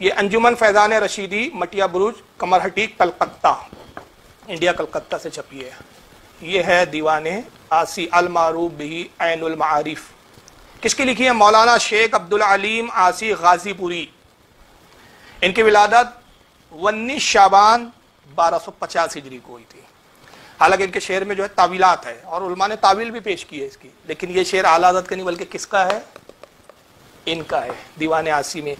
یہ انجمن فیضان رشیدی مٹیا بروج کمرہٹی کلکتہ انڈیا کلکتہ سے چھپی ہے. یہ ہے دیوان آسی المعروف بہ عین المعارف. کس کی لکھی ہے؟ مولانا شیخ عبدالعلیم آسی غازی پوری. ان کی ولادت 19 شعبان 1250 ہجری کو ہوئی تھی. حالانکہ ان کے شعر میں جو ہے تعویلات ہے اور علماء نے تعویل بھی پیش کی ہے اس کی، لیکن یہ شعر اعلیٰ حضرت کا نہیں بلکہ کس کا ہے؟ ان کا ہے. دیوان آسی میں،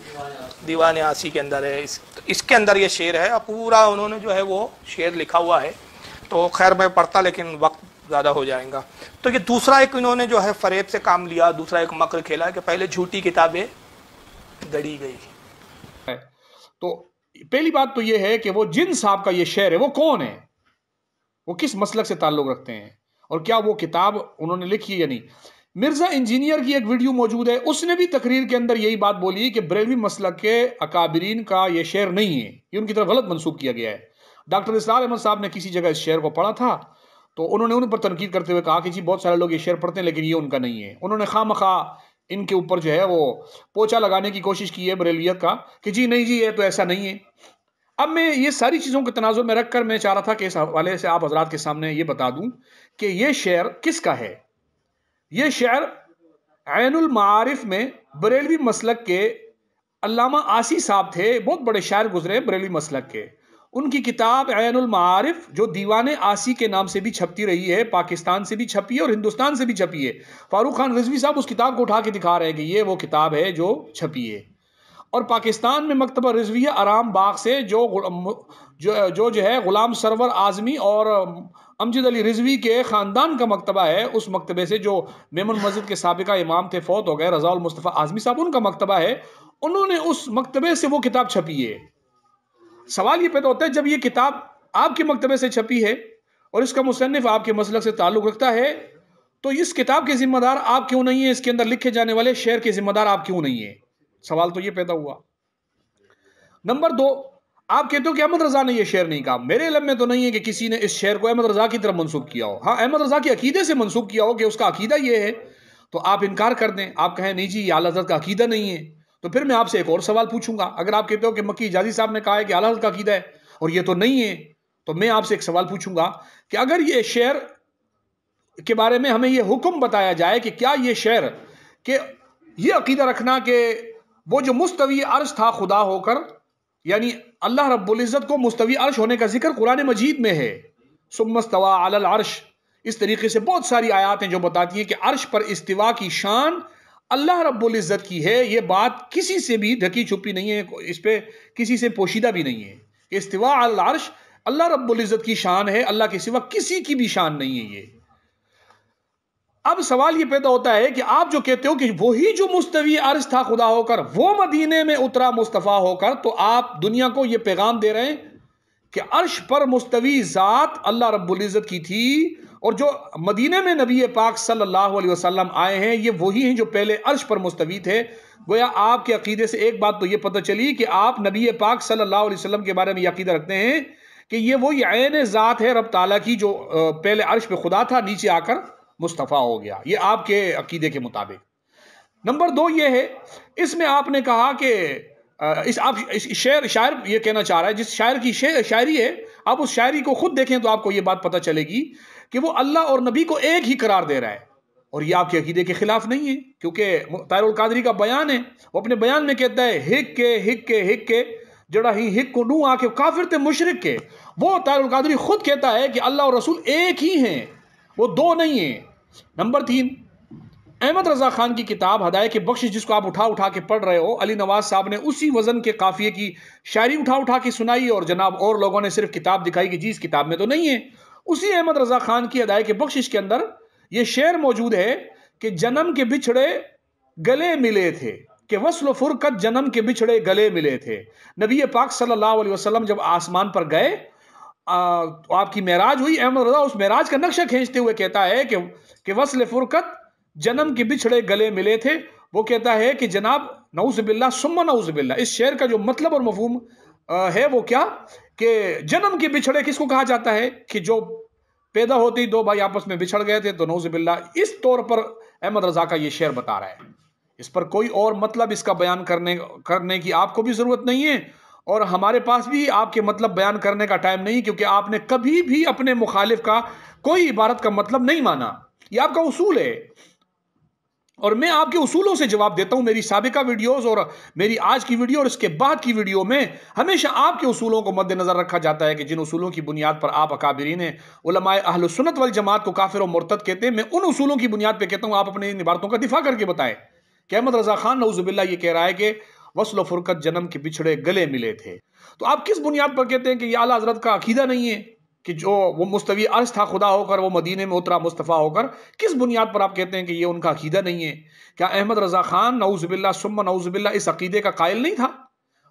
دیوان آسی کے اندر ہے. اس کے اندر یہ شعر ہے. پورا انہوں نے جو ہے وہ شعر لکھا ہوا ہے. تو خیر میں پڑھتا لیکن وقت زیادہ ہو جائے گا. تو یہ دوسرا ایک انہوں نے جو ہے فریب سے کام لیا، دوسرا ایک مکر کھیلا کہ پہلے جھوٹی کتابیں گڑی گئی. تو پہلی بات تو یہ ہے کہ وہ جن صاحب کا یہ شعر ہے وہ کون ہے، وہ کس مسلک سے تعلق رکھتے ہیں، اور کیا وہ کتاب انہوں نے لکھی ہے یا نہیں. مرزا انجینئر کی ایک ویڈیو موجود ہے، اس نے بھی تقریر کے اندر یہی بات بولی کہ بریلوی مسلک کے اکابرین کا یہ شعر نہیں ہے، یہ ان کی طرف غلط منسوب کیا گیا ہے. ڈاکٹر اسرار احمد صاحب نے کسی جگہ اس شعر کو پڑھا تھا تو انہوں نے ان پر تنقید کرتے ہوئے کہا کہ جی بہت سارے لوگ یہ شعر پڑھتے ہیں لیکن یہ ان کا نہیں ہے. انہوں نے خواہ مخواہ ان کے اوپر جو ہے وہ پوچھا لگانے کی کوشش کی ہے بریلویت کا کہ جی نہیں جی یہ تو ایسا نہیں ہے. اب میں یہ ساری چیزوں کے تناظر میں رکھ کر میں چاہ رہا تھا کہ اس حوالے سے آپ حضرات کے سامنے یہ بتا دوں کہ یہ شعر کس کا ہے. یہ شعر عین المعارف میں بریلوی مسلک کے علامہ آسی صاحب تھے، بہت بڑے شاعر گزرے بریلوی مسلک کے. ان کی کتاب عین المعارف جو دیوان آسی کے نام سے بھی چھپتی رہی ہے، پاکستان سے بھی چھپی ہے اور ہندوستان سے بھی چھپی ہے. فاروق خان رضوی صاحب اس کتاب کو اٹھا کے دکھا رہے ہیں کہ یہ وہ کتاب ہے جو چھپی ہے. اور پاکستان میں مکتبہ رضویہ آرام باغ سے جو ہے غلام سرور اعظمی اور امجد علی رضوی کے خاندان کا مکتبہ ہے، اس مکتبے سے جو میمن مسجد کے سابقہ امام تھے فوت ہو گئے رضا المصطفیٰ اعظمی صاحب، ان کا مکتبہ ہے. انہوں نے اس مکتبے سے وہ کتاب چھپی ہے. سوال یہ پیدا ہوتا ہے جب یہ کتاب آپ کے مکتبے سے چھپی ہے اور اس کا مصنف آپ کے مسلک سے تعلق رکھتا ہے تو اس کتاب کے ذمہ دار آپ کیوں نہیں ہیں؟ اس کے اندر لکھے جانے والے شعر کے ذمہ دار آپ کیوں نہیں ہیں؟ سوال تو یہ پیدا ہوا. نمبر 2، آپ کہتے ہو کہ احمد رضا نے یہ شعر نہیں کہا. میرے علم میں تو نہیں ہے کہ کسی نے اس شعر کو احمد رضا کی طرف منسوب کیا ہو. ہاں احمد رضا کے عقیدے سے منسوب کیا ہو کہ اس کا عقیدہ یہ ہے تو آپ انکار کر دیں، آپ کہیں نہیں جی یہ اعلیٰ حضرت کا عقیدہ نہیں ہے. تو پھر میں آپ سے ایک اور سوال پوچھوں گا. اگر آپ کہتے ہو کہ مکی حجازی صاحب نے کہا ہے کہ اعلیٰ حضرت کا عقیدہ ہے اور یہ تو نہیں ہے، تو میں آپ سے ایک سوال پوچھوں گا کہ اگر یہ شعر کے بارے میں ہمیں یہ حکم بتایا جائے کہ کیا یہ شعر کہ یہ عقیدہ رکھنا کہ وہ جو مستوی عرش تھا خدا ہو کر، یعنی اللہ رب العزت کو مستوی عرش ہونے کا ذکر قرآن مجید میں ہے، ثم استوى علی العرش، اس طریقے سے بہت ساری آیات ہیں جو بتاتی ہیں کہ عرش پر استوا کی شان اللہ رب العزت کی ہے. یہ بات کسی سے بھی ڈھکی چھپی نہیں ہے، اس پہ کسی سے پوشیدہ بھی نہیں ہے کہ استوا علی العرش اللہ رب العزت کی شان ہے، اللہ کے سوا کسی کی بھی شان نہیں ہے یہ. اب سوال یہ پیدا ہوتا ہے کہ آپ جو کہتے ہو کہ وہی جو مستوی عرش تھا خدا ہو کر وہ مدینے میں اترا مصطفیٰ ہو کر، تو آپ دنیا کو یہ پیغام دے رہے ہیں کہ عرش پر مستوی ذات اللہ رب العزت کی تھی اور جو مدینے میں نبی پاک صلی اللہ علیہ وسلم آئے ہیں یہ وہی ہیں جو پہلے عرش پر مستوی تھے. گویا آپ کے عقیدے سے ایک بات تو یہ پتہ چلی کہ آپ نبی پاک صلی اللہ علیہ وسلم کے بارے میں یہ عقیدہ رکھتے ہیں کہ یہ وہی عین ذات ہے رب تعالیٰ کی جو پہلے عرش پہ خدا تھا، نیچے آ کر مصطفیٰ ہو گیا. یہ آپ کے عقیدے کے مطابق. نمبر 2 یہ ہے، اس میں آپ نے کہا کہ شاعر یہ کہنا چاہ رہا ہے، جس شاعر کی شاعری ہے آپ اس شاعری کو خود دیکھیں تو آپ کو یہ بات پتہ چلے گی کہ وہ اللہ اور نبی کو ایک ہی قرار دے رہا ہے، اور یہ آپ کے عقیدے کے خلاف نہیں ہے. کیونکہ طاہر القادری کا بیان ہے، وہ اپنے بیان میں کہتا ہے ہک کے جڑا ہی ہک کو نو آ کے کافر تھے مشرک کے. وہ طاہر القادری خود کہتا ہے کہ اللہ اور رسول ایک ہی ہیں، وہ دو نہیں ہیں. نمبر 3، احمد رضا خان کی کتاب ہدایت بخشش جس کو آپ اٹھا کے پڑھ رہے ہو، علی نواز صاحب نے اسی وزن کے قافیے کی شاعری اٹھا کے سنائی اور جناب اور لوگوں نے صرف کتاب دکھائی کہ جی اس کتاب میں تو نہیں ہے. اسی احمد رضا خان کی ہدایت بخشش کے اندر یہ شعر موجود ہے کہ جنم کے بچھڑے گلے ملے تھے، کہ وصل و فرقت جنم کے بچھڑے گلے ملے تھے. نبی پاک صلی اللہ علیہ وسلم جب آسمان پر گئے آپ کی معراج ہوئی، احمد رضا اس معراج کا نقشہ کھینچتے ہوئے کہتا ہے کہ وصل فرقت جنم کے بچھڑے گلے ملے تھے. وہ کہتا ہے کہ جناب نعوذ باللہ ثم نعوذ باللہ، اس شعر کا جو مطلب اور مفہوم ہے وہ کیا کہ جنم کے بچھڑے کس کو کہا جاتا ہے کہ جو پیدا ہوتے ہی 2 بھائی آپس میں بچھڑ گئے تھے، تو نعوذ باللہ اس طور پر احمد رضا کا یہ شعر بتا رہا ہے. اس پر کوئی اور مطلب اس کا بیان کرنے کی آپ کو بھی ضرورت نہیں ہے، اور ہمارے پاس بھی آپ کے مطلب بیان کرنے کا ٹائم نہیں، کیونکہ آپ نے کبھی بھی اپنے مخالف کا کوئی عبارت کا مطلب نہیں مانا. یہ آپ کا اصول ہے، اور میں آپ کے اصولوں سے جواب دیتا ہوں. میری سابقہ ویڈیوز اور میری آج کی ویڈیو اور اس کے بعد کی ویڈیو میں ہمیشہ آپ کے اصولوں کو مد نظر رکھا جاتا ہے کہ جن اصولوں کی بنیاد پر آپ اکابرین علماء اہل سنت والجماعت کو کافر و مرتد کہتے ہیں، میں ان اصولوں کی بنیاد پہ کہتا ہوں آپ اپنی ان عبارتوں کا دفاع کر کے بتائیں کہ احمد رضا خان نعوذ باللہ یہ کہہ رہا ہے کہ وصل و فرقت جنم کے بچھڑے گلے ملے تھے. تو آپ کس بنیاد پر کہتے ہیں کہ یہ اعلیٰ حضرت کا عقیدہ نہیں ہے کہ جو وہ مستوی عرش تھا خدا ہو کر وہ مدینے میں اترا مصطفیٰ ہو کر؟ کس بنیاد پر آپ کہتے ہیں کہ یہ ان کا عقیدہ نہیں ہے؟ کیا احمد رضا خان نعوذ باللہ ثم نعوذ باللہ اس عقیدے کا قائل نہیں تھا؟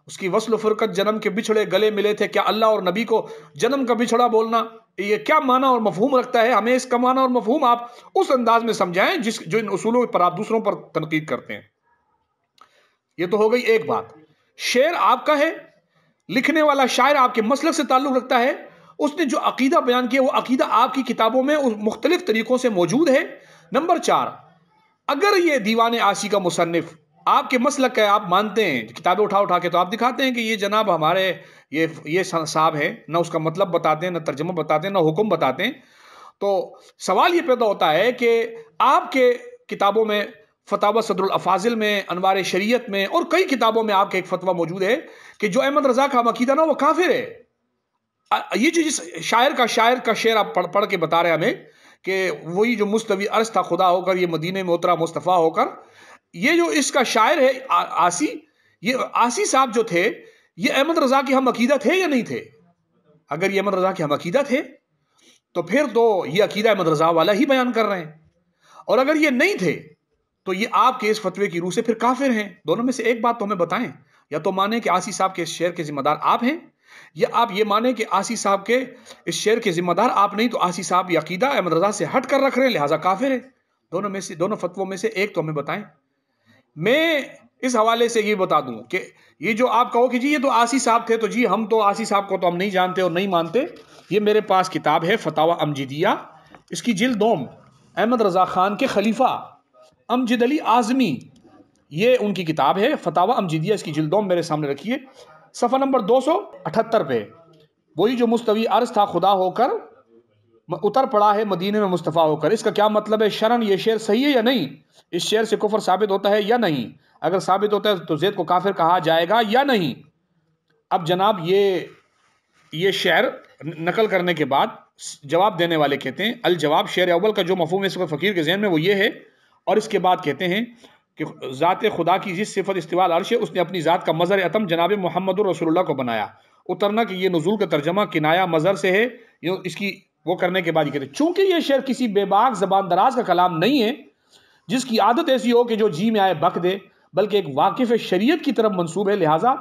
اس کی وصل و فرقت جنم کے بچھڑے گلے ملے تھے، کیا اللہ اور نبی کو جنم کا بچھڑا بولنا یہ کیا معنی اور مفہوم رکھتا ہے؟ ہمیں اس کا معنی اور مفہوم آپ اس انداز میں سمجھائیں جو ان اصولوں پر آپ دوسروں پر تنقید کرتے ہیں. یہ تو ہو گئی ایک بات. شعر آپ کا ہے، لکھنے والا شاعر آپ کے مسلک سے تعلق رکھتا ہے، اس نے جو عقیدہ بیان کیا وہ عقیدہ آپ کی کتابوں میں مختلف طریقوں سے موجود ہے. نمبر 4، اگر یہ دیوان عاصی کا مصنف آپ کے مسلک ہے، آپ مانتے ہیں، کتابیں اٹھا کے تو آپ دکھاتے ہیں کہ یہ جناب ہمارے یہ صاحب ہے، نہ اس کا مطلب بتاتے ہیں، نہ ترجمہ بتاتے ہیں، نہ حکم بتاتے ہیں. تو سوال یہ پیدا ہوتا ہے کہ آپ کے کتابوں میں فتاوی صدر الافاضل میں، انوار شریعت میں اور کئی کتابوں میں آپ کا ایک فتویٰ موجود ہے کہ جو احمد رضا کا عقیدہ نا وہ کافر ہے. یہ جو جس شاعر کا شعر آپ پڑھ کے بتا رہے ہیں ہمیں کہ وہی جو مستوی عرش تھا خدا ہو کر یہ مدینے میں اترا مصطفیٰ ہو کر، یہ جو اس کا شاعر ہے آسی، یہ آسی صاحب جو تھے یہ احمد رضا کے ہم عقیدہ تھے یا نہیں تھے؟ اگر یہ احمد رضا کے ہم عقیدہ تھے تو پھر تو یہ عقیدہ احمد رضا والا ہی بیان کر رہے ہیں، اور اگر یہ نہیں تھے تو یہ آپ کے اس فتوے کی روح سے پھر کافر ہیں. دونوں میں سے ایک بات تو ہمیں بتائیں، یا تو مانیں کہ آسی صاحب کے اس شعر کے ذمہ دار آپ ہیں، یا آپ یہ مانیں کہ آسی صاحب کے اس شعر کے ذمہ دار آپ نہیں، تو آسی صاحب یہ عقیدہ احمد رضا سے ہٹ کر رکھ رہے ہیں لہٰذا کافر ہے. دونوں فتووں میں سے ایک تو ہمیں بتائیں. میں اس حوالے سے یہ بتا دوں کہ یہ جو آپ کہو کہ جی یہ تو آسی صاحب تھے، تو جی ہم تو آسی صاحب کو تو ہم نہیں جانتے اور نہیں مانتے. یہ میرے پاس کتاب ہے فتاوی امجدیہ، اس کی جلد دوم، احمد رضا خان کے خلیفہ امجد علی اعظمی، یہ ان کی کتاب ہے فتاوی امجدیہ، اس کی جلد دوم میرے سامنے رکھیے، صفحہ نمبر 278 پہ. وہی جو مستوی عرش تھا خدا ہو کر اتر پڑا ہے مدینے میں مصطفیٰ ہو کر، اس کا کیا مطلب ہے شرعن؟ یہ شعر صحیح ہے یا نہیں؟ اس شعر سے کفر ثابت ہوتا ہے یا نہیں؟ اگر ثابت ہوتا ہے تو زید کو کافر کہا جائے گا یا نہیں؟ اب جناب یہ شعر نقل کرنے کے بعد جواب دینے والے کہتے ہیں الجواب، شعر اول کا جو مفہوم ہے اس وقت فقیر کے ذہن میں وہ یہ ہے، اور اس کے بعد کہتے ہیں کہ ذات خدا کی جس صفت استواء العرش ہے اس نے اپنی ذات کا مظہر اتم جناب محمد رسول اللہ کو بنایا. اترنا کہ یہ نزول کا ترجمہ کنایا مظہر سے ہے. اس کی وہ کرنے کے بعد یہ کہتے ہیں چونکہ یہ شعر کسی بے باک زبان دراز کا کلام نہیں ہے جس کی عادت ایسی ہو کہ جو جی میں آئے بک دے، بلکہ ایک واقف شریعت کی طرف منسوب ہے، لہٰذا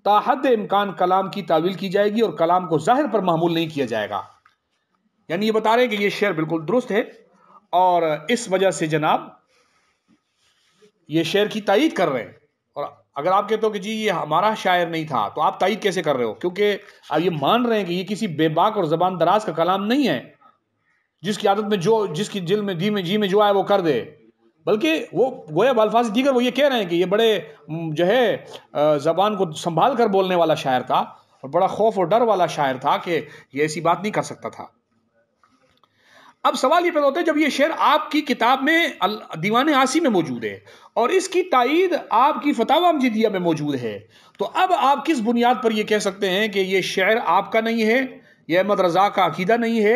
تا حد امکان کلام کی تعویل کی جائے گی اور کلام کو ظاہر پر محمول نہیں کیا جائے گا. یعنی یہ بتا رہے ہیں کہ یہ شعر بالکل درست ہے، اور اس وجہ سے جناب یہ شعر کی تائید کر رہے ہیں. اور اگر آپ کہتے ہو کہ جی یہ ہمارا شاعر نہیں تھا تو آپ تائید کیسے کر رہے ہو؟ کیونکہ آپ یہ مان رہے ہیں کہ یہ کسی بے باک اور زبان دراز کا کلام نہیں ہے جس کی عادت میں جس کی دل میں جی میں جو آئے وہ کر دے، بلکہ وہ گویا بالفاظ دیگر وہ یہ کہہ رہے ہیں کہ یہ بڑے جو ہے زبان کو سنبھال کر بولنے والا شاعر تھا اور بڑا خوف اور ڈر والا شاعر تھا کہ یہ ایسی بات نہیں کر سکتا تھا. اب سوال یہ پیدا ہوتا ہے جب یہ شعر آپ کی کتاب میں دیوان عاصی میں موجود ہے اور اس کی تائید آپ کی فتاوی امجدیہ میں موجود ہے، تو اب آپ کس بنیاد پر یہ کہہ سکتے ہیں کہ یہ شعر آپ کا نہیں ہے، یہ احمد رضا کا عقیدہ نہیں ہے،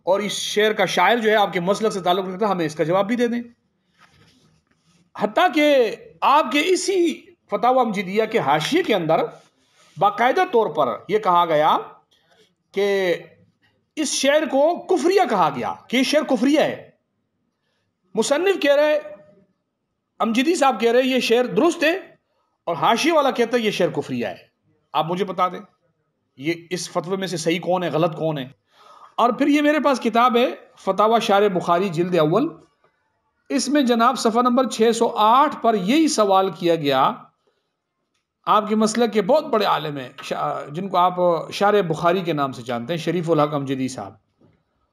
اور اس شعر کا شاعر جو ہے آپ کے مسلک سے تعلق رکھتا ہے؟ ہمیں اس کا جواب بھی دے دیں. حتیٰ کہ آپ کے اسی فتاوی امجدیہ کے حاشیے کے اندر باقاعدہ طور پر یہ کہا گیا کہ اس شعر کو کفریہ کہا گیا کہ یہ شعر کفریہ ہے. مصنف کہہ رہے، امجدی صاحب کہہ رہے یہ شعر درست ہے، اور حاشیے والا کہتا ہے یہ شعر کفریہ ہے. آپ مجھے بتا دیں یہ اس فتوے میں سے صحیح کون ہے، غلط کون ہے؟ اور پھر یہ میرے پاس کتاب ہے فتاوی شارح بخاری جلد اول، اس میں جناب صفحہ نمبر 608 پر یہی سوال کیا گیا. آپ کے مسلک کے بہت بڑے عالم ہیں جن کو آپ شارح بخاری کے نام سے جانتے ہیں، شریف الحق امجدی صاحب.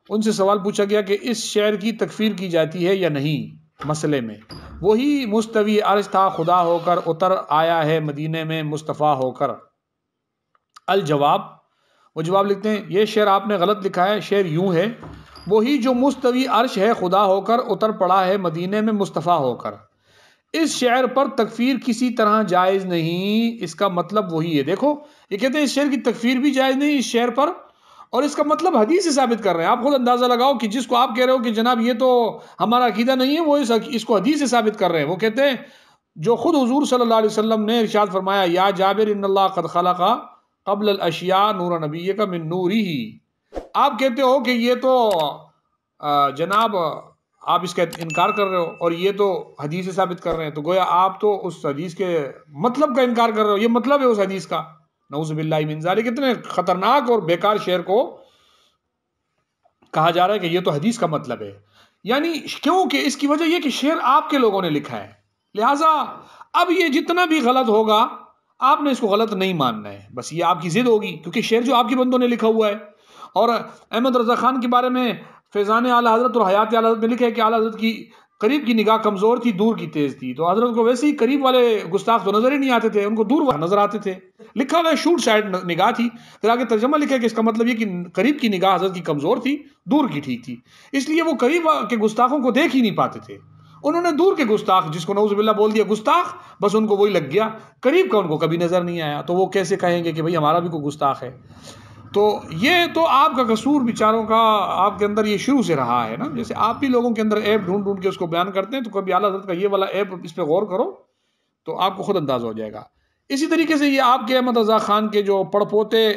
ان سے سوال پوچھا گیا کہ اس شعر کی تکفیر کی جاتی ہے یا نہیں. مسئلے میں. وہی مستوی عرش تھا خدا ہو کر اتر آیا ہے مدینے میں مصطفیٰ ہو کر. الجواب، وہ جواب لکھتے ہیں یہ شعر آپ نے غلط لکھا ہے، شعر یوں ہے وہی جو مستوی عرش ہے خدا ہو کر اتر پڑا ہے مدینے میں مصطفیٰ ہو کر. اس شعر پر تکفیر کسی طرح جائز نہیں، اس کا مطلب وہی ہے. دیکھو یہ کہتے ہیں اس شعر کی تکفیر بھی جائز نہیں اس شعر پر، اور اس کا مطلب حدیث سے ثابت کر رہے ہیں. آپ خود اندازہ لگاؤ کہ جس کو آپ کہہ رہے ہو کہ جناب یہ تو ہمارا عقیدہ نہیں ہے، وہ اس کو حدیث سے ثابت کر رہے ہیں. وہ کہتے ہیں جو خود حضور صلی اللہ علیہ وسلم نے ارشاد فرمایا یا جابر ان اللہ قد خلق قبل الاشیاء نور نبی کا من نوری ہی. آپ کہتے ہو کہ یہ تو جناب آپ اس کا انکار کر رہے ہو اور یہ تو حدیث سے ثابت کر رہے ہیں، تو گویا آپ تو اس حدیث کے مطلب کا انکار کر رہے ہو. یہ مطلب ہے اس حدیث کا. نعوذ باللہ من ذالک. کتنے خطرناک اور بیکار شعر کو کہا جا رہا ہے کہ یہ تو حدیث کا مطلب ہے. یعنی کیوں کہ اس کی وجہ یہ کہ شعر آپ کے لوگوں نے لکھا ہے، لہٰذا اب یہ جتنا بھی غلط ہوگا آپ نے اس کو غلط نہیں ماننا ہے. بس یہ آپ کی ضد ہوگی کیونکہ شعر جو آپ کے بندوں نے لکھا ہوا ہے. اور احمد رضا خان کے بارے میں فیضان اعلیٰ حضرت اور حیات اعلیٰ حضرت میں لکھا ہے کہ اعلیٰ حضرت کی قریب کی نگاہ کمزور تھی، دور کی تیز تھی. تو حضرت کو ویسے ہی قریب والے گستاخ تو نظر ہی نہیں آتے تھے، ان کو دور نظر آتے تھے. لکھا ہوا ہے شوٹ سائڈ نگاہ تھی. پھر آگے ترجمہ لکھا ہے کہ اس کا مطلب یہ کہ قریب کی نگاہ حضرت کی کمزور تھی، دور کی ٹھیک تھی، اس لیے وہ قریب کے گستاخوں کو دیکھ ہی نہیں پاتے تھے. انہوں نے دور کے گستاخ جس کو نعوذ باللہ بول دیا گستاخ، بس ان کو وہی لگ گیا، قریب کا ان کو کبھی نظر نہیں آیا. تو وہ کیسے کہیں گے کہ بھئی ہمارا بھی کوئی گستاخ ہے؟ تو یہ تو آپ کا قصور بیچاروں کا آپ کے اندر یہ شروع سے رہا ہے نا. جیسے آپ بھی لوگوں کے اندر عیب ڈھونڈ ڈھونڈ کے اس کو بیان کرتے ہیں، تو کبھی اعلیٰ حضرت کا یہ والا عیب اس پہ غور کرو تو آپ کو خود انداز ہو جائے گا. اسی طریقے سے یہ آپ کے احمد رضا خان کے جو پڑپوتے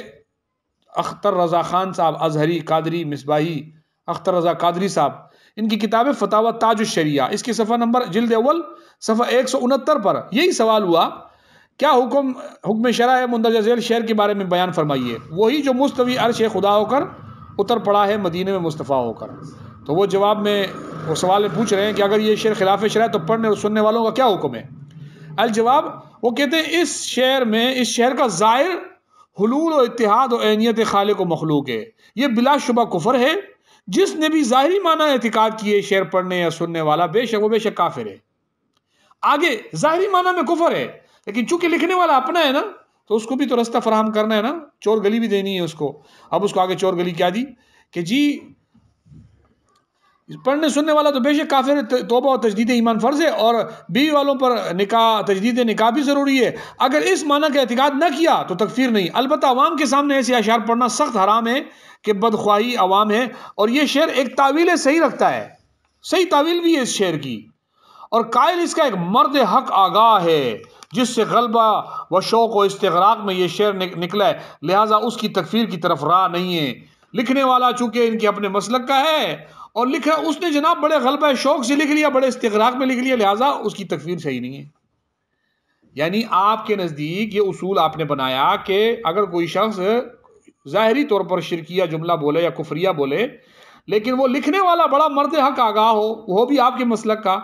اختر رضا خان صاحب، ازہری قادری مصباحی اختر رضا قادری صاحب، ان کی کتاب فتاوی تاج الشریعہ، اس کے صفحہ نمبر جلد اول صفحہ 169 پر یہی سوال ہوا کیا حکم شرع ہے مندرجہ ذیل شعر کے بارے میں بیان فرمائیے. وہی جو مستوی عرش خدا ہو کر اتر پڑا ہے مدینے میں مصطفیٰ ہو کر. تو وہ جواب میں وہ سوال میں پوچھ رہے ہیں کہ اگر یہ شعر خلاف شرع ہے تو پڑھنے اور سننے والوں کا کیا حکم ہے؟ الجواب، وہ کہتے ہیں اس شعر کا ظاہر حلول و اتحاد و عینیت خالق و مخلوق ہے. یہ بلا شبہ کفر ہے. جس نے بھی ظاہری معنی اعتقاد کیے شعر پڑھنے یا سننے والا بے شک کافر ہے. آگے ظاہری معنی میں کفر ہے، لیکن چونکہ لکھنے والا اپنا ہے نا تو اس کو بھی تو رستہ فراہم کرنا ہے نا، چور گلی بھی دینی ہے اس کو. اب اس کو آگے چور گلی کیا دی کہ جی پڑھنے سننے والا تو بے شک کافر ہے، توبہ اور تجدید ایمان فرض ہے، اور بیوی والوں پر نکاح تجدید نکاح بھی ضروری ہے. اگر اس معنی کا اعتقاد نہ کیا تو تکفیر نہیں. البتہ عوام کے سامنے ایسے اشعار پڑھنا سخت حرام ہے کہ بدخواہی عوام ہے. اور یہ شعر ایک تعویل صحیح رکھتا ہے، صحیح تعویل بھی ہے اس شعر کی، اور قائل اس کا ایک مرد حق آگاہ ہے جس سے غلبہ و شوق و استغراق میں یہ شعر نکلا ہے، لہٰذا اس کی تکفیر کی طرف راہ نہیں ہے. لکھنے والا چونکہ ان کے اپنے مسلک کا ہے اور لکھا اس نے جناب بڑے غلبہ شوق سے لکھ لیا، بڑے استغراق میں لکھ لیا، لہٰذا اس کی تکفیر صحیح نہیں ہے. یعنی آپ کے نزدیک یہ اصول آپ نے بنایا کہ اگر کوئی شخص ظاہری طور پر شرکیہ جملہ بولے یا کفریہ بولے، لیکن وہ لکھنے والا بڑا مرد حق آگاہ ہو، وہ بھی آپ کے مسلک کا،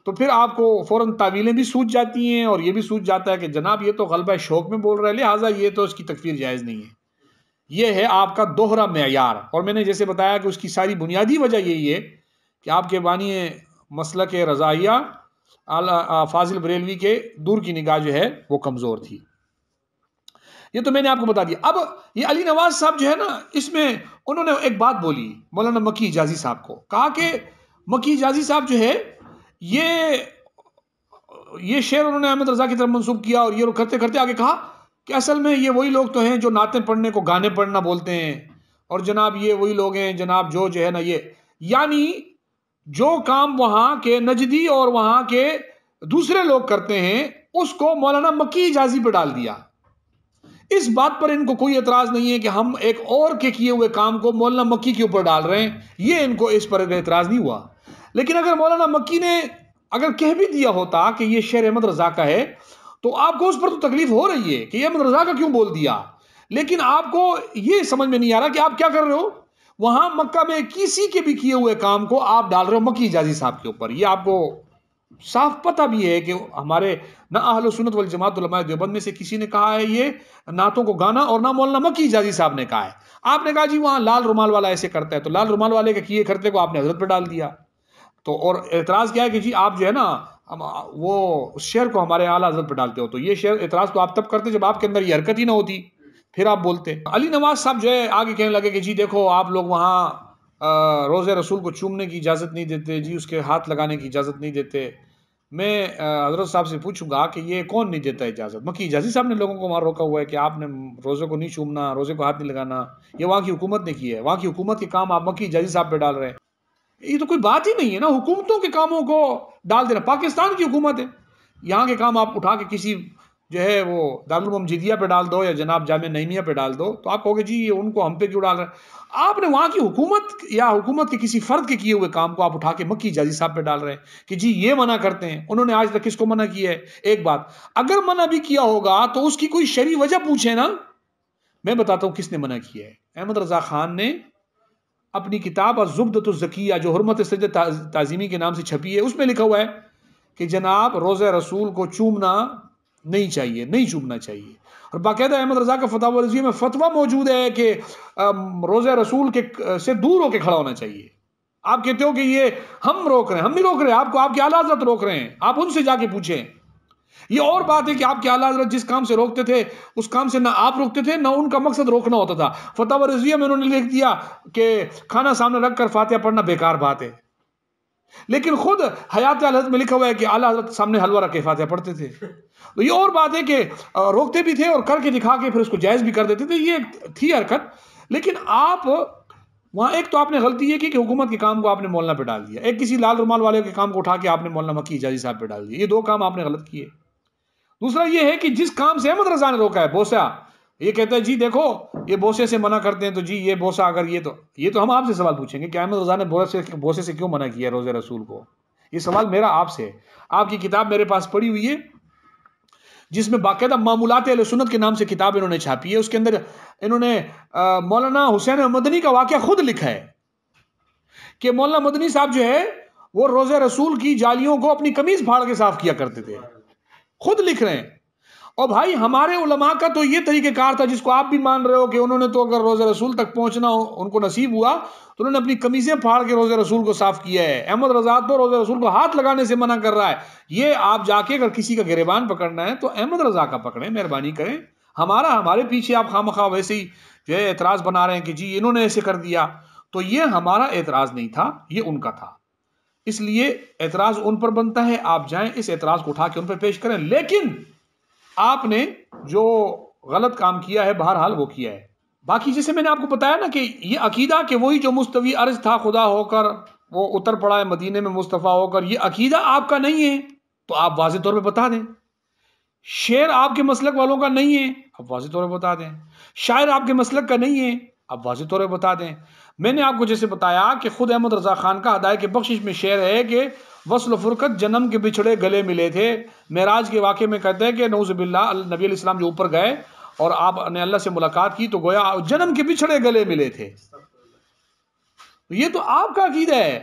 تو پھر آپ کو فوراً تعویلیں بھی سوچ جاتی ہیں اور یہ بھی سوچ جاتا ہے کہ جناب یہ تو غلبہ شوق میں بول رہا ہے، لہٰذا یہ تو اس کی تکفیر جائز نہیں ہے. یہ ہے آپ کا دوہرا معیار. اور میں نے جیسے بتایا کہ اس کی ساری بنیادی وجہ یہی ہے کہ آپ کے بانی مسلک رضائیہ فاضل بریلوی کے دور کی نگاہ جو ہے وہ کمزور تھی. یہ تو میں نے آپ کو بتا دیا. اب یہ علی نواز صاحب جو ہے نا، اس میں انہوں نے ایک بات بولی مولانا مکی حجازی صاحب کو، کہا کہ مکی حجازی صاحب جو ہے یہ شعر انہوں نے احمد رضا کی طرف منسوب کیا، اور یہ کرتے کرتے آگے کہا کہ اصل میں یہ وہی لوگ تو ہیں جو نعتیں پڑھنے کو گانے پڑھنا بولتے ہیں، اور جناب یہ وہی لوگ ہیں جناب جو ہے نا یہ، یعنی جو کام وہاں کے نجدی اور وہاں کے دوسرے لوگ کرتے ہیں اس کو مولانا مکی حجازی پہ ڈال دیا. اس بات پر ان کو کوئی اعتراض نہیں ہے کہ ہم ایک اور کے کیے ہوئے کام کو مولانا مکی کے اوپر ڈال رہے ہیں، یہ ان کو اس پر اعتراض نہیں ہوا. لیکن اگر مولانا مکی نے اگر کہہ بھی دیا ہوتا کہ یہ شعر احمد رضا کا ہے تو آپ کو اس پر تو تکلیف ہو رہی ہے کہ یہ احمد رضا کا کیوں بول دیا، لیکن آپ کو یہ سمجھ میں نہیں آ رہا کہ آپ کیا کر رہے ہو. وہاں مکہ میں کسی کے بھی کیے ہوئے کام کو آپ ڈال رہے ہو مکی حجازی صاحب کے اوپر. یہ آپ کو صاف پتہ بھی ہے کہ ہمارے نہ اہل سنت والجماعت علماء دیوبند میں سے کسی نے کہا ہے یہ نعتوں کو گانا، اور نہ مولانا مکی حجازی صاحب نے کہا ہے. آپ نے کہا جی وہاں لال رومال والا ایسے کرتا ہے، تو لال رومال والے کے کیے کرتے کو آپ نے حضرت پہ ڈال دیا. تو اور اعتراض کیا ہے کہ جی آپ جو ہے نا وہ اس شعر کو ہمارے اعلیٰ حضرت پہ ڈالتے ہو. تو یہ شعر اعتراض تو آپ تب کرتے جب آپ کے اندر یہ حرکت ہی نہ ہوتی، پھر آپ بولتے. علی نواز صاحب جو ہے آگے کہنے لگے کہ جی دیکھو آپ لوگ وہاں روزے رسول کو چومنے کی اجازت نہیں دیتے، جی اس کے ہاتھ لگانے کی اجازت نہیں دیتے. میں حضرت صاحب سے پوچھوں گا کہ یہ کون نہیں دیتا اجازت؟ مکی اجازی صاحب نے لوگوں کو وہاں روکا ہوا ہے کہ آپ نے روزے کو نہیں چومنا، روزے کو ہاتھ نہیں لگانا. یہ وہاں کی حکومت نے کی ہے، وہاں کی حکومت کے کام آپ مکی اجازی صاحب پہ ڈال رہے ہیں. یہ تو کوئی بات ہی نہیں ہے نا، حکومتوں کے کاموں کو ڈال دینا. پاکستان کی حکومت ہے، یہاں کے کام آپ اٹھا کے کسی جو ہے وہ دارالعلوم جدیہ پہ ڈال دو یا جناب جامعہ نعیمیہ پہ ڈال دو تو آپ کہو گے جی یہ ان کو ہم پہ کیوں ڈال رہے ہیں. آپ نے وہاں کی حکومت یا حکومت کے کسی فرد کے کیے ہوئے کام کو آپ اٹھا کے مکی اجازی صاحب پہ ڈال رہے ہیں کہ جی یہ منع کرتے ہیں. انہوں نے آج تک کس کو منع کیا ہے؟ ایک بات اگر منع بھی کیا ہوگا تو اس کی کوئی شرعی وجہ پوچھیں نا. میں بتاتا ہوں کس نے منع کیا ہے. احمد رضا خان نے اپنی کتاب الزبدۃ الزکیہ جو حرمت سجدہ تعظیمی کے نام سے چھپی ہے، اس میں لکھا ہوا ہے کہ جناب روزہ رسول کو چومنا نہیں چاہیے، نہیں چومنا چاہیے. اور باقاعدہ احمد رضا کا فتاوی رضویہ میں فتویٰ موجود ہے کہ روزہ رسول کے سے دور ہو کے کھڑا ہونا چاہیے. آپ کہتے ہو کہ یہ ہم روک رہے ہیں، ہم نہیں روک رہے، آپ کو آپ کے اعلیٰ حضرت روک رہے ہیں، آپ ان سے جا کے پوچھیں. یہ اور بات ہے کہ آپ کے اعلیٰ حضرت جس کام سے روکتے تھے اس کام سے نہ آپ روکتے تھے نہ ان کا مقصد روکنا ہوتا تھا. فتاوی رضویہ میں انہوں نے لکھ دیا کہ کھانا سامنے رکھ کر فاتحہ پڑھنا بیکار بات ہے، لیکن خود حیات حضرت میں لکھا ہوا ہے کہ اعلیٰ حضرت سامنے حلوہ رکھ کے فاتحہ پڑھتے تھے. تو یہ اور بات ہے کہ روکتے بھی تھے اور کر کے دکھا کے پھر اس کو جائز بھی کر دیتے تھے. یہ تھی حرکت. لیکن آپ وہاں ایک تو آپ نے غلطی یہ کی کہ حکومت کے کام کو آپ نے مولانا پہ ڈال دیا، ایک کسی لال رومال والے کے کام کو اٹھا کے آپ نے مولانا مکی اجازی صاحب پہ ڈال دیا. یہ دو کام آپ نے غلط کیے. دوسرا یہ ہے کہ جس کام سے احمد رضا نے روکا ہے بوسہ، یہ کہتا ہے جی دیکھو یہ بوسے سے منع کرتے ہیں تو جی یہ بوسہ اگر یہ تو ہم آپ سے سوال پوچھیں گے کہ احمد رضا نے بوسے سے کیوں منع کیا روزہ رسول کو. یہ سوال میرا آپ سے ہے. آپ کی کتاب میرے پاس پڑی ہوئی ہے جس میں باقاعدہ معمولات اہل سنت کے نام سے کتاب انہوں نے چھاپی ہے. اس کے اندر انہوں نے مولانا حسین مدنی کا واقعہ خود لکھا ہے کہ مولانا مدنی صاحب جو ہے وہ روزہ رسول کی جالیوں کو اپنی قمیض پھاڑ کے صاف کیا کرتے تھے. خود لکھ رہے ہیں. اور بھائی ہمارے علماء کا تو یہ طریقہ کار تھا جس کو آپ بھی مان رہے ہو کہ انہوں نے تو اگر روزہ رسول تک پہنچنا ان کو نصیب ہوا تو انہوں نے اپنی قمیضیں پھاڑ کے روزہ رسول کو صاف کیا ہے. احمد رضا تو روزہ رسول کو ہاتھ لگانے سے منع کر رہا ہے. یہ آپ جا کے اگر کسی کا گریبان پکڑنا ہے تو احمد رضا کا پکڑیں، مہربانی کریں. ہمارے پیچھے آپ خواہ ویسے ہی جو ہے اعتراض بنا رہے ہیں کہ جی انہوں نے ایسے کر دیا. تو یہ ہمارا اعتراض نہیں تھا، یہ ان کا تھا. اس لیے اعتراض ان پر بنتا ہے، آپ جائیں اس اعتراض کو اٹھا کے ان پہ پیش کریں. لیکن آپ نے جو غلط کام کیا ہے بہرحال وہ کیا ہے. باقی جیسے میں نے آپ کو بتایا نا کہ یہ عقیدہ کہ وہی جو مستوی عرض تھا خدا ہو کر وہ اتر پڑا ہے مدینے میں مصطفیٰ ہو کر، یہ عقیدہ آپ کا نہیں ہے تو آپ واضح طور پہ بتا دیں. شعر آپ کے مسلک والوں کا نہیں ہے، آپ واضح طور پہ بتا دیں. شاعر آپ کے مسلک کا نہیں ہے، آپ واضح طور پہ بتا دیں. میں نے آپ کو جیسے بتایا کہ خود احمد رضا خان کا ہدایت کے بخشش میں شعر ہے کہ وصل و فرقت جنم کے بچھڑے گلے ملے تھے. معراج کے واقعے میں کہتے ہیں کہ نعوذ باللہ نبی علیہ السلام جو اوپر گئے اور آپ نے اللہ سے ملاقات کی تو گویا جنم کے بچھڑے گلے ملے تھے. یہ تو آپ کا عقیدہ ہے.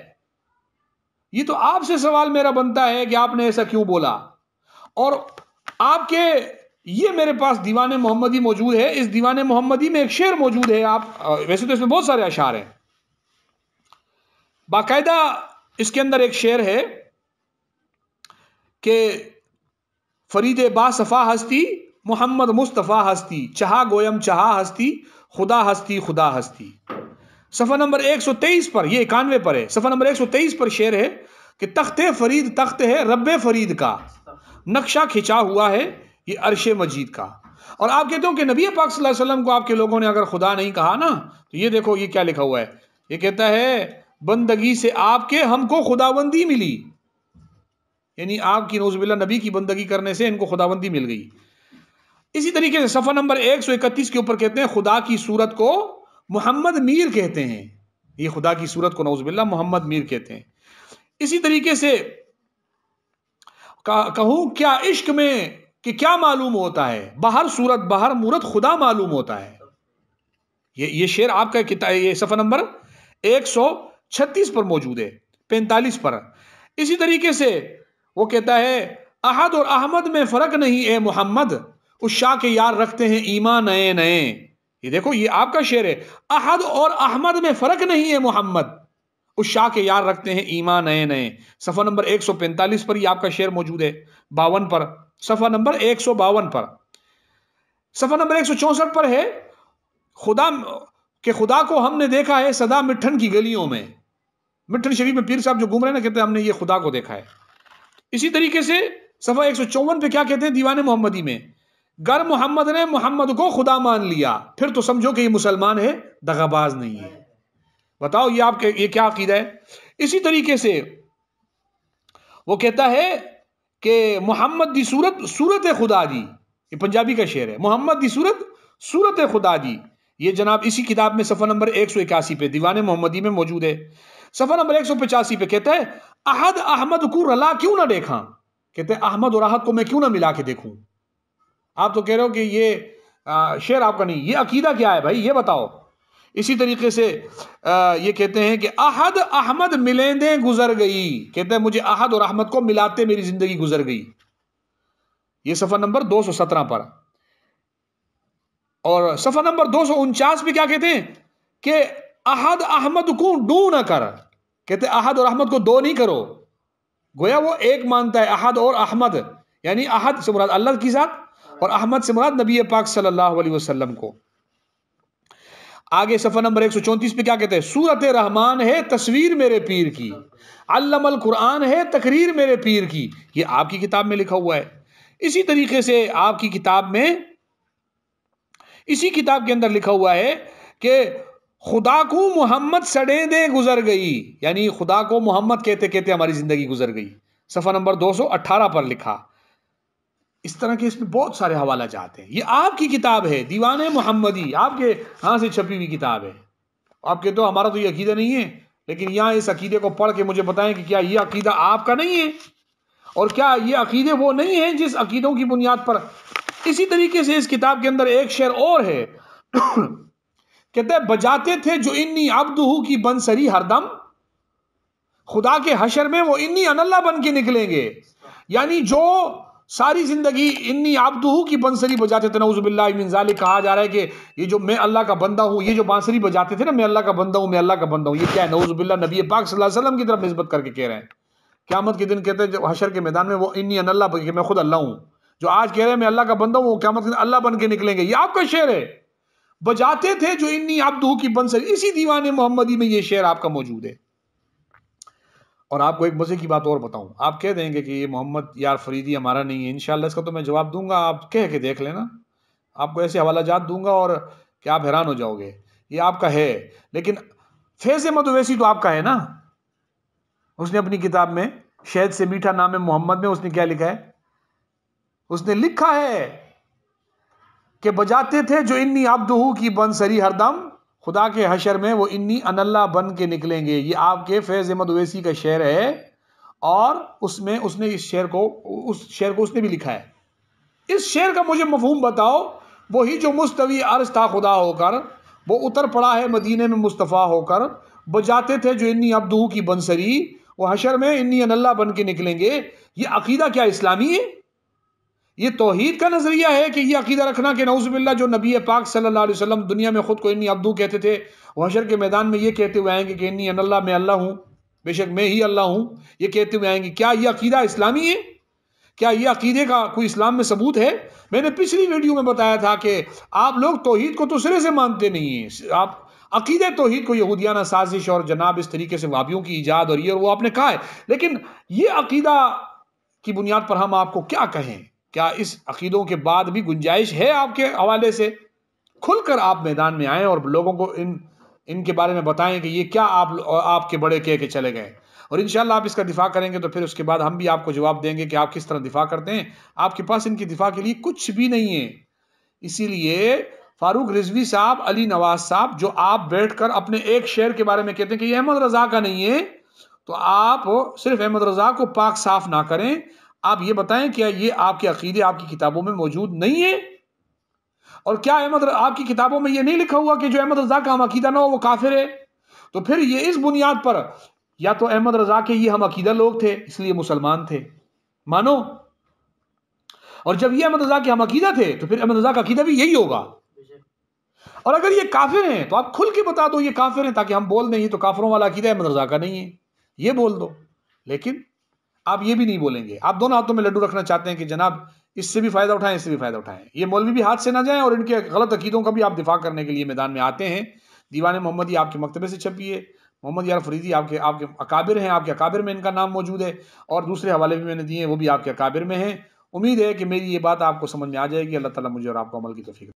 یہ تو آپ سے سوال میرا بنتا ہے کہ آپ نے ایسا کیوں بولا. اور آپ کے یہ میرے پاس دیوان محمدی موجود ہے، اس دیوان محمدی میں ایک شعر موجود ہے. آپ ویسے تو اس میں بہت سارے اشعار ہیں، باقاعدہ اس کے اندر ایک شعر ہے کہ فرید با صفا ہستی محمد مصطفیٰ ہستی، چہا گویم چہا ہستی خدا ہستی خدا ہستی. صفحہ نمبر 123 پر، یہ 91 پر ہے، صفحہ نمبر 123 پر شعر ہے کہ تخت فرید تخت ہے رب فرید کا، نقشہ کھچا ہوا ہے یہ عرش مجید کا. اور آپ کہتے ہو کہ نبی پاک صلی اللہ علیہ وسلم کو آپ کے لوگوں نے اگر خدا نہیں کہا نا تو یہ دیکھو یہ کیا لکھا ہوا ہے. یہ کہتا ہے بندگی سے آپ کے ہم کو خداوندی ملی، یعنی آپ کی نعوذ باللہ نبی کی بندگی کرنے سے ان کو خداوندی مل گئی. اسی طریقے سے صفحہ نمبر 131 کے اوپر کہتے ہیں خدا کی صورت کو محمد میر کہتے ہیں. یہ خدا کی صورت کو نعوذ باللہ محمد میر کہتے ہیں. اسی طریقے سے کہوں کیا عشق میں کہ کیا معلوم ہوتا ہے، بہر صورت بہر مورت خدا معلوم ہوتا ہے. یہ شعر آپ کا یہ صفحہ نمبر 136 پر موجود ہے، 45 پر. اسی طریقے سے وہ کہتا ہے احد اور احمد میں فرق نہیں اے محمد، اس شاہ کے یار رکھتے ہیں ایمان نئے نئے. یہ دیکھو یہ آپ کا شعر ہے، احد اور احمد میں فرق نہیں ہے محمد، اس شاہ کے یار رکھتے ہیں ایمان نئے نئے. صفحہ نمبر 145 پر یہ آپ کا شعر موجود ہے، 52 پر، صفحہ نمبر 152 پر. صفحہ نمبر 164 پر ہے خدا کو ہم نے دیکھا ہے سدا مٹھن کی گلیوں میں. مٹھن شریف میں پیر صاحب جو گھوم رہے ہیں نا، کہتے ہیں ہم نے یہ خدا کو دیکھا ہے. اسی طریقے سے صفحہ 154 پہ کیا کہتے ہیں دیوان محمدی میں، گر محمد نے محمد کو خدا مان لیا پھر تو سمجھو کہ یہ مسلمان ہے، دغاباز نہیں ہے. بتاؤ یہ آپ کے یہ کیا عقیدہ ہے؟ اسی طریقے سے وہ کہتا ہے کہ محمد دی صورت خدا دی، یہ پنجابی کا شعر ہے، محمد دی صورت خدا دی. یہ جناب اسی کتاب میں صفحہ نمبر 181 پہ دیوان محمدی میں موجود ہے. صفحہ نمبر 185 پہ کہتا ہے احد احمد کو رلا کیوں نہ دیکھا، کہتے ہیں احمد اور احد کو میں کیوں نہ ملا کے دیکھوں. آپ تو کہہ رہے ہو کہ یہ شعر آپ کا نہیں، یہ عقیدہ کیا ہے بھائی یہ بتاؤ. اسی طریقے سے یہ کہتے ہیں کہ احد احمد ملیندیں گزر گئی، کہتے ہیں مجھے احد اور احمد کو ملاتے میری زندگی گزر گئی. یہ صفحہ نمبر 217 پر. اور صفحہ نمبر 249 پہ کیا کہتے ہیں کہ احد احمد کو ڈو نہ کر، کہتے ہیں احد اور احمد کو دو نہیں کرو. گویا وہ ایک مانتا ہے احد اور احمد، یعنی احد سے مراد اللہ کی ذات اور احمد سے مراد نبی پاک صلی اللہ علیہ وسلم کو. آگے صفحہ نمبر 134 پہ کیا کہتے ہیں سورت رحمان ہے تصویر میرے پیر کی، علم القرآن ہے تقریر میرے پیر کی. یہ آپ کی کتاب میں لکھا ہوا ہے. اسی طریقے سے آپ کی کتاب میں اسی کتاب کے اندر لکھا ہوا ہے کہ خدا کو محمد سڑے دے گزر گئی، یعنی خدا کو محمد کہتے کہتے ہماری زندگی گزر گئی. صفحہ نمبر 218 پر لکھا. اس طرح کے اس میں بہت سارے حوالہ جات ہیں. یہ آپ کی کتاب ہے دیوان محمدی، آپ کے ہاں سے چھپی ہوئی کتاب ہے. آپ کہتے ہو ہمارا تو یہ عقیدہ نہیں ہے، لیکن یہاں اس عقیدے کو پڑھ کے مجھے بتائیں کہ کیا یہ عقیدہ آپ کا نہیں ہے، اور کیا یہ عقیدے وہ نہیں ہیں جس عقیدوں کی بنیاد پر. اسی طریقے سے اس کتاب کے اندر ایک شعر اور ہے کہتے ہیں بجاتے تھے جو انی عبدہ کی بنسری ہر دم، خدا کے حشر میں وہ انی ان اللہ بن کے نکلیں گے. یعنی جو ساری زندگی انی عبدہ کی بنسری بجاتے تھے، نعوذ باللہ من ذالک، کہا جا رہا ہے کہ یہ جو میں اللہ کا بندہ ہوں، یہ جو بانسری بجاتے تھے نا میں اللہ کا بندہ ہوں میں اللہ کا بندہ ہوں، یہ کیا ہے؟ نعوذ باللہ نبی پاک صلی اللہ علیہ وسلم کی طرف نسبت کر کے کہہ رہے ہیں. قیامت کے دن کہتے ہیں جب حشر کے میدان میں وہ انی ان اللہ بن کے، میں خود اللہ ہوں. جو آج کہہ رہے ہیں میں اللہ کا بندہ ہوں، وہ قیامت کے دن اللہ بن کے نکلیں گے. یہ آپ کا شعر ہے. بجاتے تھے جو انی عبدہ کی بنسری، اسی دیوان محمدی میں یہ شعر آپ کا موجود ہے. اور آپ کو ایک مزے کی بات اور بتاؤں، آپ کہہ دیں گے کہ یہ محمد یار فریدی ہمارا نہیں ہے، انشاءاللہ اس کا تو میں جواب دوں گا، آپ کہہ کے دیکھ لینا. آپ کو ایسے حوالہ جات دوں گا اور کہ آپ حیران ہو جاؤ گے. یہ آپ کا ہے، لیکن فیض احمد اویسی تو آپ کا ہے نا. اس نے اپنی کتاب میں شہد سے میٹھا نام محمد میں اس نے کیا لکھا ہے؟ اس نے لکھا ہے کہ بجاتے تھے جو انی عبدہ کی بنسری ہر دم، خدا کے حشر میں وہ انی ان اللہ بن کے نکلیں گے. یہ آپ کے فیض احمد اویسی کا شعر ہے، اور اس میں اس نے اس شعر کو اس نے بھی لکھا ہے. اس شعر کا مجھے مفہوم بتاؤ. وہی جو مستوی عرش تھا خدا ہو کر، وہ اتر پڑا ہے مدینے میں مصطفیٰ ہو کر. بجاتے تھے جو انی عبدہ کی بنسری، وہ حشر میں انی ان اللہ بن کے نکلیں گے. یہ عقیدہ کیا اسلامی ہے؟ یہ توحید کا نظریہ ہے کہ یہ عقیدہ رکھنا کہ نعوذ باللہ جو نبی پاک صلی اللہ علیہ وسلم دنیا میں خود کو انی عبدو کہتے تھے، وہ حشر کے میدان میں یہ کہتے ہوئے آئیں گے کہ انی ان اللہ، میں اللہ ہوں، بے شک میں ہی اللہ ہوں، یہ کہتے ہوئے آئیں گے. کیا یہ عقیدہ اسلامی ہے؟ کیا یہ عقیدے کا کوئی اسلام میں ثبوت ہے؟ میں نے پچھلی ویڈیو میں بتایا تھا کہ آپ لوگ توحید کو تو سرے سے مانتے نہیں ہیں. آپ عقیدہ توحید کو یہودیانہ سازش اور جناب اس طریقے سے وہابیوں کی ایجاد اور یہ اور وہ آپ نے کہا ہے، لیکن یہ عقیدہ کی بنیاد پر ہم آپ کو کیا کہیں؟ کیا اس عقیدوں کے بعد بھی گنجائش ہے آپ کے حوالے سے؟ کھل کر آپ میدان میں آئیں اور لوگوں کو ان کے بارے میں بتائیں کہ یہ کیا آپ کے بڑے کہہ کے چلے گئے. اور انشاءاللہ آپ اس کا دفاع کریں گے تو پھر اس کے بعد ہم بھی آپ کو جواب دیں گے کہ آپ کس طرح دفاع کرتے ہیں. آپ کے پاس ان کی دفاع کے لیے کچھ بھی نہیں ہے. اسی لیے فاروق رضوی صاحب، علی نواز صاحب، جو آپ بیٹھ کر اپنے ایک شعر کے بارے میں کہتے ہیں کہ یہ احمد رضا کا نہیں ہے، تو آپ صرف احمد رضا کو پاک صاف نہ کریں. آپ یہ بتائیں کیا یہ آپ کے عقیدے آپ کی کتابوں میں موجود نہیں ہے؟ اور کیا آپ کی کتابوں میں یہ نہیں لکھا ہوا کہ جو احمد رضا کا ہم عقیدہ نہ ہو وہ کافر ہے؟ تو پھر یہ اس بنیاد پر یا تو احمد رضا کے یہ ہم عقیدہ لوگ تھے اس لیے مسلمان تھے، مانو، اور جب یہ احمد رضا کے ہم عقیدہ تھے تو پھر احمد رضا کا عقیدہ بھی یہی ہوگا. اور اگر یہ کافر ہیں تو آپ کھل کے بتا دو یہ کافر ہیں، تاکہ ہم بول دیں یہ تو کافروں والا عقیدہ احمد رضا کا نہیں ہے، یہ بول دو. لیکن آپ یہ بھی نہیں بولیں گے، آپ دونوں ہاتھوں میں لڈو رکھنا چاہتے ہیں کہ جناب اس سے بھی فائدہ اٹھائیں، اس سے بھی فائدہ اٹھائیں. یہ مولوی بھی ہاتھ سے نہ جائیں اور ان کے غلط عقیدوں کا بھی آپ دفاع کرنے کے لیے میدان میں آتے ہیں. دیوان محمدی آپ کے مکتبے سے چھپی ہے، محمد یار فریدی آپ کے اکابر ہیں، آپ کے اکابر میں ان کا نام موجود ہے، اور دوسرے حوالے بھی میں نے دیے ہیں وہ بھی آپ کے اکابر میں ہیں. امید ہے کہ میری یہ بات آپ کو سمجھ میں آ جائے گی. اللہ تعالیٰ مجھے اور آپ کو عمل کی توفیق